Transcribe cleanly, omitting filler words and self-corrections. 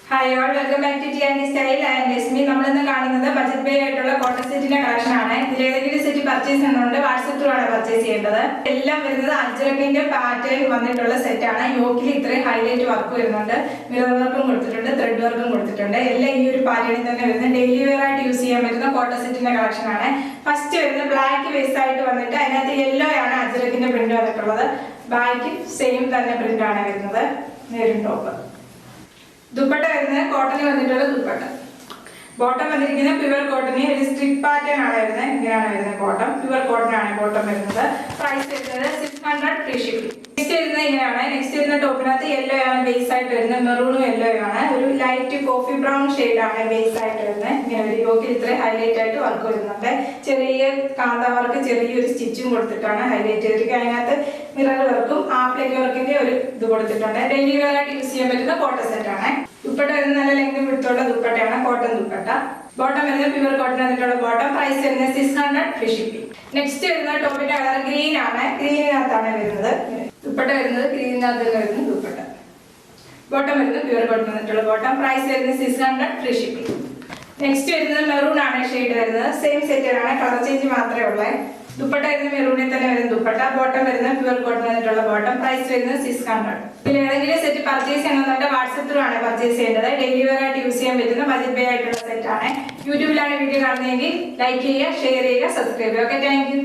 Hi all, welcome back to T Style and Esmi. നമ്മളിന്ന് കാണുന്നത് budget പേ ആയിട്ടുള്ള cotton സെറ്റിന്റെ കളക്ഷൻ ആണ്. ഇതിൽ ഏതെങ്കിലും സെറ്റ് പർച്ചേസ് ചെയ്യുന്നുണ്ട് വാട്സ്ആപ്പ് ത്രൂ ആണ് പർച്ചേസ് ചെയ്യേണ്ടത്. എല്ലാം വരുന്നത് അജ്രക്കിന്റെ പാറ്റേൺ വന്നിട്ടുള്ള സെറ്റ് ആണ്. യോക്കിൽ ഇത്രയും ഹൈലൈറ്റ് വർക്ക് വരുന്നുണ്ട്, മിറർ വർക്കും കൊടുത്തിട്ടുണ്ട്, ത്രെഡ് വർക്കും കൊടുത്തിട്ടുണ്ട്. എല്ലാം ഈ ഒരു പാറ്റേണിൽ തന്നെ വരുന്ന ഡെയിലി വെയർ ആയിട്ട് യൂസ് ചെയ്യാൻ പറ്റുന്ന കോട്ടൺ സെറ്റിന്റെ കളക്ഷൻ ആണ്. ഫസ്റ്റ് വരുന്നത് ബ്ലാക്ക് ബേസ് ആയിട്ട് വന്നിട്ട് അതിനകത്ത് യെല്ലോ ആണ് അജ്രക്കിന്റെ പ്രിന്റ് വന്നിട്ടുള്ളത്. ബാക്ക് സെയിം തന്നെ പ്രിന്റ് ആണ് വരുന്നത്. നേരും ടോപ്പ്. ദുപ്പട്ട വരുന്നത് കോട്ടണിൽ വന്നിട്ടുള്ള ദുപ്പട്ട. ബോട്ടം വന്നിരിക്കുന്നത് പ്യുവർ കോട്ടണി, ഒരു സ്ട്രിപ്പ് പാറ്റേൺ ആണ് വരുന്നത്. ഇങ്ങനെയാണ് വരുന്നത് കോട്ടൺ. പ്യുവർ കോട്ടൺ ആണ് ബോട്ടം വരുന്നത്. പ്രൈസ് വരുന്നത് 600 ഫ്രീ ഷിപ്പിംഗ്. നെക്സ്റ്റ് വരുന്നത് ഇങ്ങനെയാണ്. നെക്സ്റ്റ് വരുന്ന ടോപ്പിനകത്ത് യെല്ലോ ആണ് ബേസ് ആയിട്ട് വരുന്നത്. മെറൂണും യെല്ലോ ആണ്. ഒരു ലൈറ്റ് കോഫി ബ്രൗൺ ഷെയ്ഡ് ആണ് ബേസ് ആയിട്ട് വരുന്നത്. ഇങ്ങനെ ഒരു യോക്കിൽ ഇത്രയും ഹൈലൈറ്റ് ആയിട്ട് വർക്ക് വരുന്നുണ്ട്. ചെറിയ കാന്ത വർക്ക്, ചെറിയൊരു സ്റ്റിച്ചും കൊടുത്തിട്ടാണ് ഹൈലൈറ്റ് ചെയ്തിരിക്കുന്നത്. അതിനകത്ത് മിറർ വർക്കും ആപ്ലിക് വർക്കിന്റെ ഒരു ഇത് കൊടുത്തിട്ടുണ്ട്. ഡെയിലി വെയർ ആയിട്ട് യൂസ് ചെയ്യാൻ പറ്റുന്ന കോട്ടൺ സെറ്റ് ആണ്. ദുപ്പട്ട വരുന്നത് നല്ല ലെങ്ത് പിടുത്തുള്ള ദുപ്പട്ടയാണ്, കോട്ടൺ ദുപ്പട്ട. ബോട്ടം വരുന്നത് പ്യുവർ കോട്ടൺ വന്നിട്ടുള്ള ബോട്ടം. പ്രൈസ് വരുന്നത് 600 ഫ്രീ ഷിപ്പിംഗ്. നെക്സ്റ്റ് വരുന്ന ടോപ്പിന്റെ കളർ ഗ്രീൻ ആണ്. ഗ്രീനിനകത്താണ് വരുന്നത്. ദുപ്പട്ട വരുന്നത് ഗ്രീനിനകത്ത് വരുന്നത് ദുപ്പട്ട. ബോട്ടം വരുന്നത് പ്യുവർ കോട്ടൺ വന്നിട്ടുള്ള ബോട്ടം. പ്രൈസ് വരുന്നത് 600 ഫ്രീ ഷിപ്പിംഗ്. നെക്സ്റ്റ് വരുന്നത് മെറൂൺ ആണ് ഷെയ്ഡ് വരുന്നത്. സെയിം സെറ്റ് ആണ്, കളർ ചേഞ്ച് മാത്രമേ ഉള്ളൂ. ദുപ്പട്ട വരുന്ന മെറൂണിൽ തന്നെ വരുന്ന ദുപ്പട്ട. ബോട്ടം വരുന്ന പ്യുവർ കോട്ടൺ വന്നിട്ടുള്ള ബോട്ടം. പ്രൈസ് വരുന്നത് 600. ഇതിൽ ഏതെങ്കിലും സെറ്റ് പർച്ചേസ് ചെയ്യണമെന്നുണ്ടെങ്കിൽ വാട്സ്ആപ്പ് ത്രൂ ആണ് പർച്ചേസ് ചെയ്യേണ്ടത്. ഡെയിലി വെയർ ആയിട്ട് യൂസ് ചെയ്യാൻ പറ്റുന്ന ബജറ്റ് പേ ആയിട്ടുള്ള സെറ്റ് ആണ്. യൂട്യൂബിലാണ് വീഡിയോ കാണുന്നതെങ്കിൽ ലൈക്ക് ചെയ്യുക, ഷെയർ ചെയ്യുക, സബ്സ്ക്രൈബ് ചെയ്യുക. Okay, thank you.